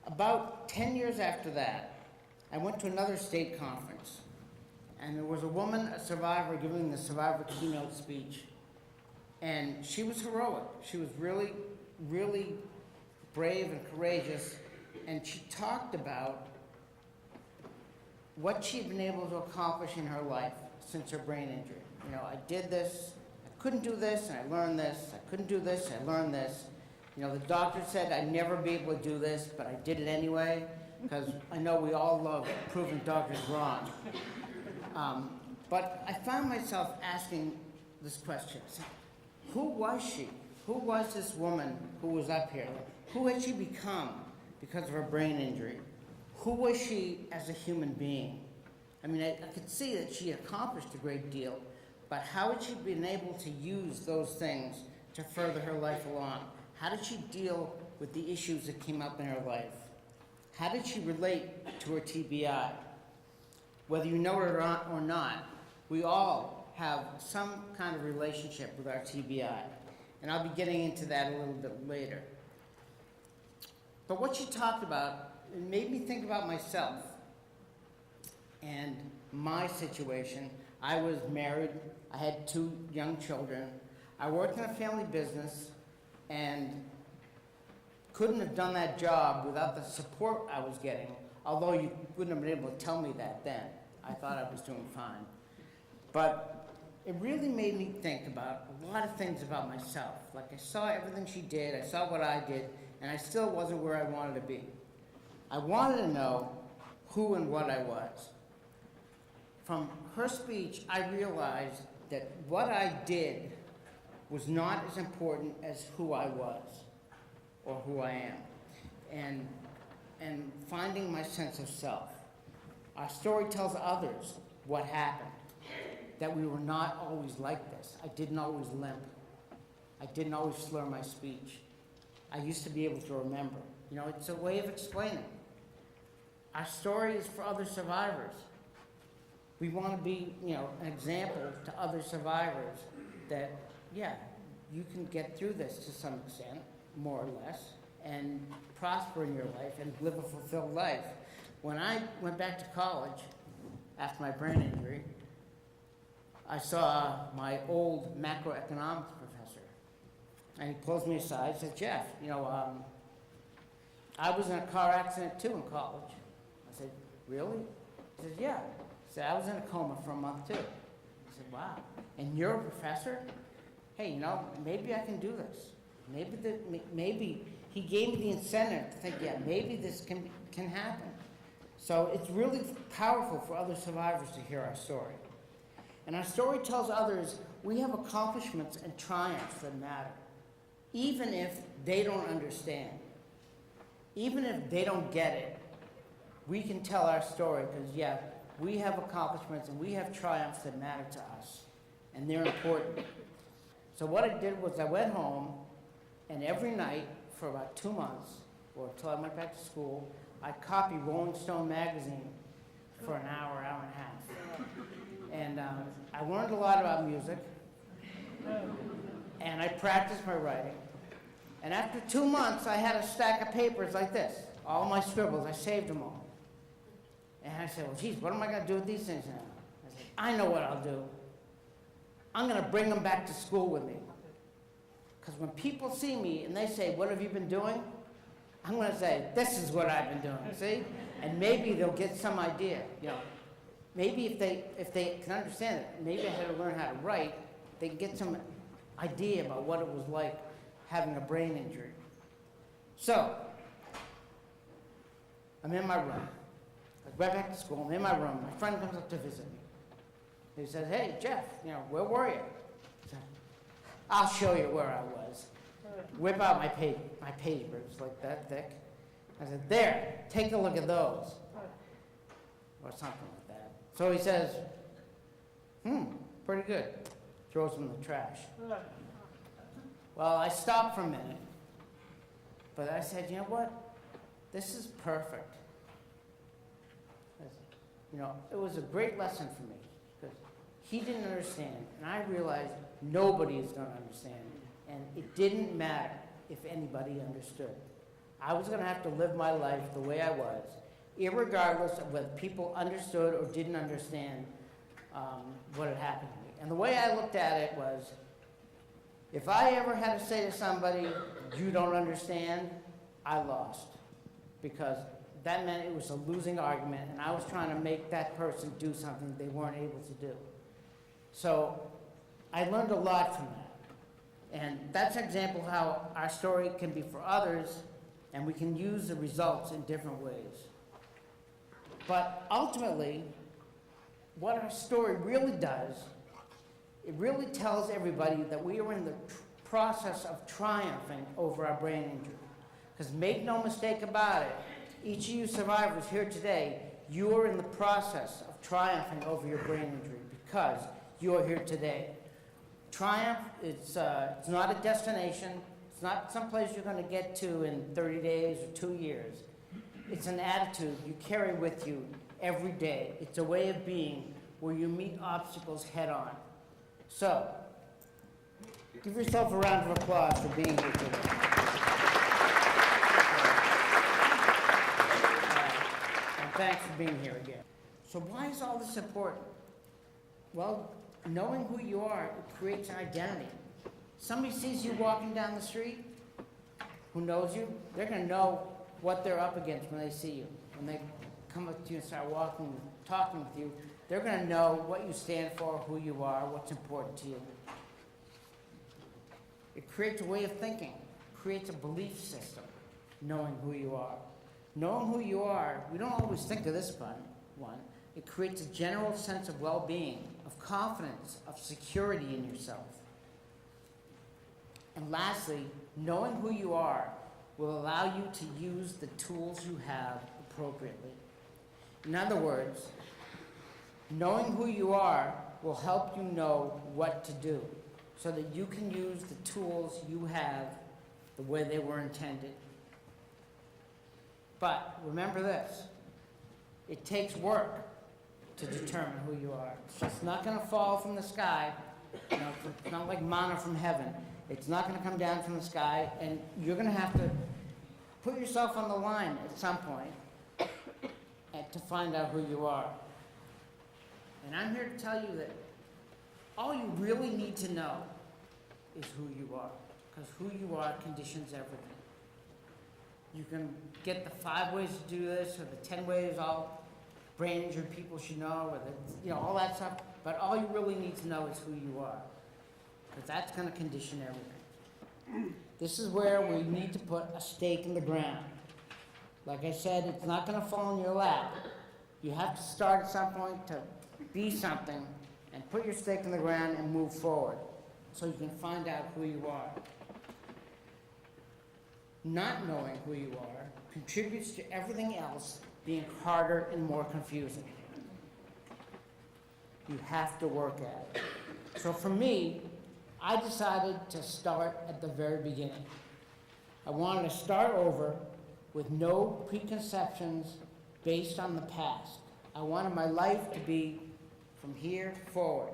About 10 years after that, I went to another state conference, and there was a woman, a survivor, giving the survivor keynote speech, and she was heroic. She was really, really brave and courageous, and she talked about what she'd been able to accomplish in her life since her brain injury. You know, I did this, I couldn't do this, and I learned this. I couldn't do this, and I learned this. You know, the doctor said I'd never be able to do this, but I did it anyway, because I know we all love proving doctors wrong. But I found myself asking this question. Who was she? Who was this woman who was up here? Who had she become because of her brain injury? Who was she as a human being? I mean, I could see that she had accomplished a great deal, but how had she been able to use those things to further her life along? How did she deal with the issues that came up in her life? How did she relate to her TBI? Whether you know it or not, we all have some kind of relationship with our TBI. And I'll be getting into that a little bit later. But what she talked about, it made me think about myself and my situation. I was married, I had 2 young children, I worked in a family business, and couldn't have done that job without the support I was getting, although you wouldn't have been able to tell me that then. I thought I was doing fine. But it really made me think about a lot of things about myself. Like, I saw everything she did, I saw what I did, and I still wasn't where I wanted to be. I wanted to know who and what I was. From her speech, I realized that what I did was not as important as who I was or who I am, and finding my sense of self. Our story tells others what happened, that we were not always like this. I didn't always limp. I didn't always slur my speech. I used to be able to remember. You know, it's a way of explaining. Our story is for other survivors. We want to be, you know, an example to other survivors that, yeah, you can get through this to some extent, more or less, and prosper in your life and live a fulfilled life. When I went back to college after my brain injury, I saw my old macroeconomics professor, and he pulls me aside and said, Jeff, you know, I was in a car accident too in college. I said, really? He said, yeah. He said, I was in a coma for a month too. I said, wow. And you're a professor? Hey, you know, maybe I can do this. Maybe he gave me the incentive to think, yeah, maybe this can happen. So it's really powerful for other survivors to hear our story. And our story tells others we have accomplishments and triumphs that matter, even if they don't understand. Even if they don't get it, we can tell our story because, yeah, we have accomplishments and we have triumphs that matter to us, and they're important. So what I did was I went home, and every night for about 2 months, or until I went back to school, I copied Rolling Stone magazine for an hour, hour and a half. And I learned a lot about music, and I practiced my writing. And after 2 months, I had a stack of papers like this, all my scribbles. I saved them all. And I said, well, geez, what am I going to do with these things now? I said, I know what I'll do. I'm going to bring them back to school with me. Because when people see me and they say, what have you been doing? I'm going to say, this is what I've been doing, see? And maybe they'll get some idea, you know. Maybe if they can understand it, maybe I had to learn how to write, they can get some idea about what it was like having a brain injury. So, I'm in my room. I went back to school, I'm in my room, my friend comes up to visit me. He says, hey, Jeff, you know, where were you? I said, I'll show you where I was. Whip out my papers like that thick. I said, there, take a look at those. Or something like that. So he says, pretty good. Throws them in the trash. Well, I stopped for a minute. But I said, you know what? This is perfect. You know, it was a great lesson for me. Because he didn't understand. And I realized nobody is going to understand. And it didn't matter if anybody understood. I was going to have to live my life the way I was, irregardless of whether people understood or didn't understand what had happened to me. And the way I looked at it was, if I ever had to say to somebody, you don't understand, I lost. Because that meant it was a losing argument, and I was trying to make that person do something they weren't able to do. So I learned a lot from that. And that's an example of how our story can be for others, and we can use the results in different ways. But ultimately, what our story really does, it really tells everybody that we are in the process of triumphing over our brain injury. Because make no mistake about it, each of you survivors here today, you are in the process of triumphing over your brain injury because you are here today. Triumph, it's not a destination. It's not someplace you're going to get to in 30 days or 2 years. It's an attitude you carry with you every day. It's a way of being where you meet obstacles head on. So, give yourself a round of applause for being here today. And thanks for being here again. So why is all this important? Well, knowing who you are, it creates an identity. Somebody sees you walking down the street who knows you, they're going to know what they're up against when they see you. When they come up to you and start walking, talking with you, they're going to know what you stand for, who you are, what's important to you. It creates a way of thinking, creates a belief system, knowing who you are. Knowing who you are, we don't always think of this one. It creates a general sense of well-being, of confidence, of security in yourself. And lastly, knowing who you are will allow you to use the tools you have appropriately. In other words, knowing who you are will help you know what to do so that you can use the tools you have the way they were intended. But remember this, it takes work to determine who you are. So it's not going to fall from the sky. You know, it's not like manna from heaven. It's not going to come down from the sky, and you're going to have to put yourself on the line at some point to find out who you are. And I'm here to tell you that all you really need to know is who you are, because who you are conditions everything. You can get the 5 ways to do this, or the 10 ways all brain injured people should know, or all that stuff. But all you really need to know is who you are, because that's going to condition everything. This is where we need to put a stake in the ground. Like I said, it's not going to fall in your lap. You have to start at some point to be something and put your stake in the ground and move forward so you can find out who you are. Not knowing who you are contributes to everything else being harder and more confusing. You have to work at it. So for me, I decided to start at the very beginning. I wanted to start over with no preconceptions based on the past. I wanted my life to be from here forward.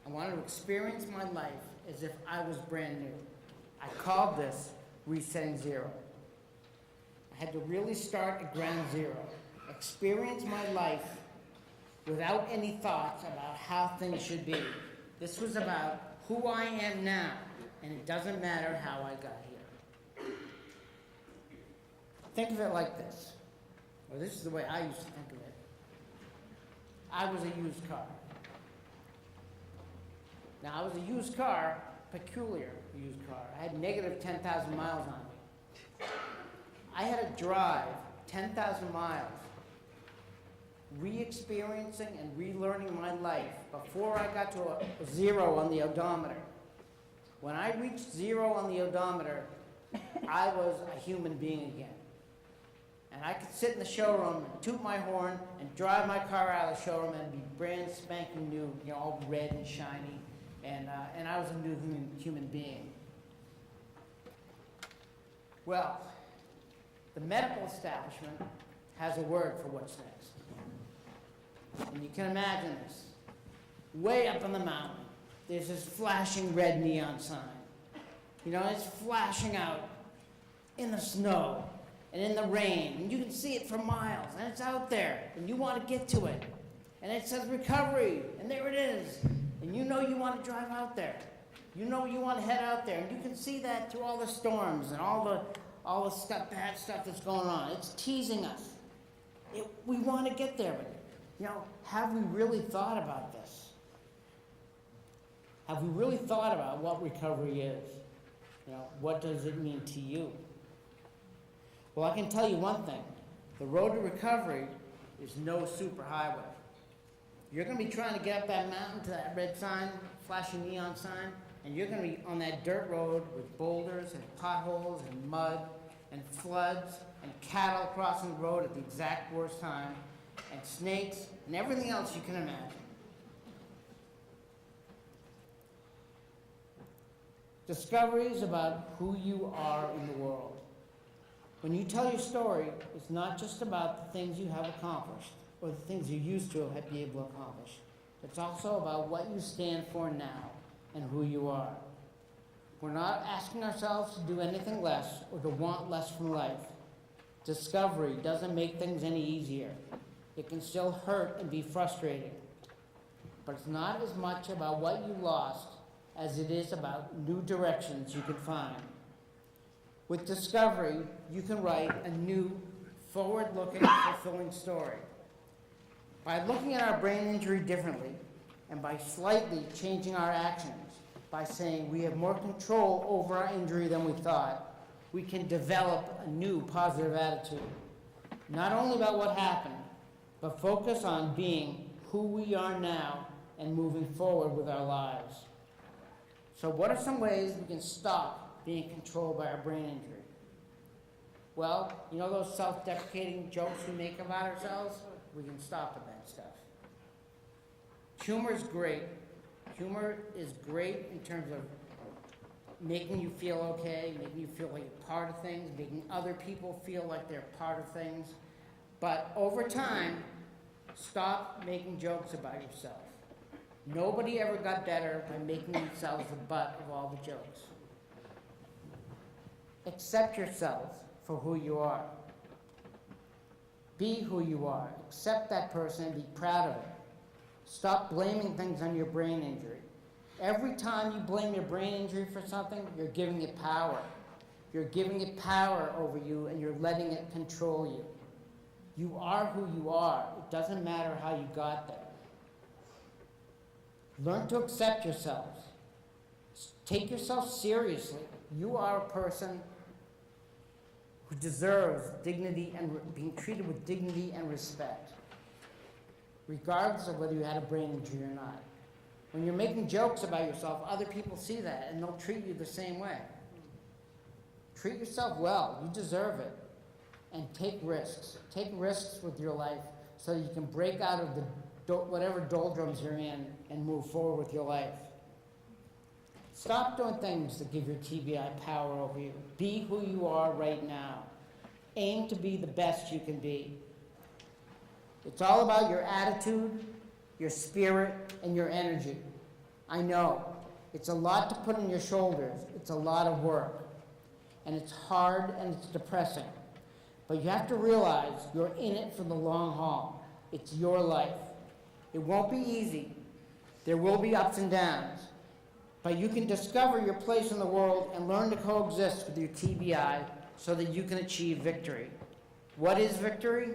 I wanted to experience my life as if I was brand new. I called this resetting zero. I had to really start at ground zero, experience my life without any thoughts about how things should be. This was about who I am now, and it doesn't matter how I got here. Think of it like this, or this is the way I used to think of it. I was a used car. Now, I was a used car, peculiar used car. I had negative 10,000 miles on me. I had to drive 10,000 miles, re-experiencing and relearning my life before I got to a zero on the odometer. When I reached zero on the odometer, I was a human being again. And I could sit in the showroom and toot my horn and drive my car out of the showroom and be brand spanking new, all red and shiny. And I was a new human being. Well, the medical establishment has a word for what's next. And you can imagine this. Way up on the mountain, there's this flashing red neon sign. It's flashing out. in the snow and in the rain, and you can see it for miles, and it's out there, and you want to get to it. And it says recovery, and there it is. And you know you want to drive out there. You know you want to head out there, and you can see that through all the storms and all the stuff, bad stuff that's going on. It's teasing us. We want to get there, but have we really thought about this? Have we really thought about what recovery is? What does it mean to you? Well, I can tell you one thing. The road to recovery is no superhighway. You're going to be trying to get up that mountain to that red sign, flashing neon sign, and you're going to be on that dirt road with boulders and potholes and mud and floods and cattle crossing the road at the exact worst time, and snakes and everything else you can imagine. Discoveries about who you are in the world. When you tell your story, it's not just about the things you have accomplished or the things you used to have been able to accomplish. It's also about what you stand for now and who you are. We're not asking ourselves to do anything less or to want less from life. Discovery doesn't make things any easier. It can still hurt and be frustrating. But it's not as much about what you lost as it is about new directions you can find. With discovery, you can write a new, forward-looking, fulfilling story. By looking at our brain injury differently, and by slightly changing our actions, by saying we have more control over our injury than we thought, we can develop a new positive attitude. Not only about what happened, but focus on being who we are now and moving forward with our lives. So what are some ways we can stop being controlled by our brain injury? Well, those self-deprecating jokes we make about ourselves? We can stop with that stuff. Humor is great. Humor is great in terms of making you feel okay, making you feel like you're part of things, making other people feel like they're part of things. But over time, stop making jokes about yourself. Nobody ever got better by making themselves the butt of all the jokes. Accept yourself for who you are. Be who you are. Accept that person and be proud of it. Stop blaming things on your brain injury. Every time you blame your brain injury for something, you're giving it power. You're giving it power over you, and you're letting it control you. You are who you are. It doesn't matter how you got there. Learn to accept yourselves. Take yourself seriously. You are a person who deserves dignity and being treated with dignity and respect, regardless of whether you had a brain injury or not. When you're making jokes about yourself, other people see that and they'll treat you the same way. Treat yourself well. You deserve it. And take risks. Take risks with your life so that you can break out of whatever doldrums you're in and move forward with your life. Stop doing things that give your TBI power over you. Be who you are right now. Aim to be the best you can be. It's all about your attitude, your spirit, and your energy. I know. It's a lot to put on your shoulders. It's a lot of work. And it's hard and it's depressing. But you have to realize you're in it for the long haul. It's your life. It won't be easy. There will be ups and downs. But you can discover your place in the world and learn to coexist with your TBI so that you can achieve victory. What is victory?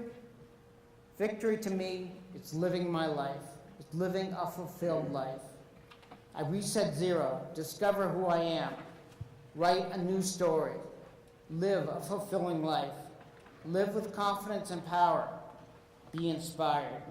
Victory to me, it's living my life. It's living a fulfilled life. I reset zero, discover who I am, write a new story, live a fulfilling life, live with confidence and power, be inspired.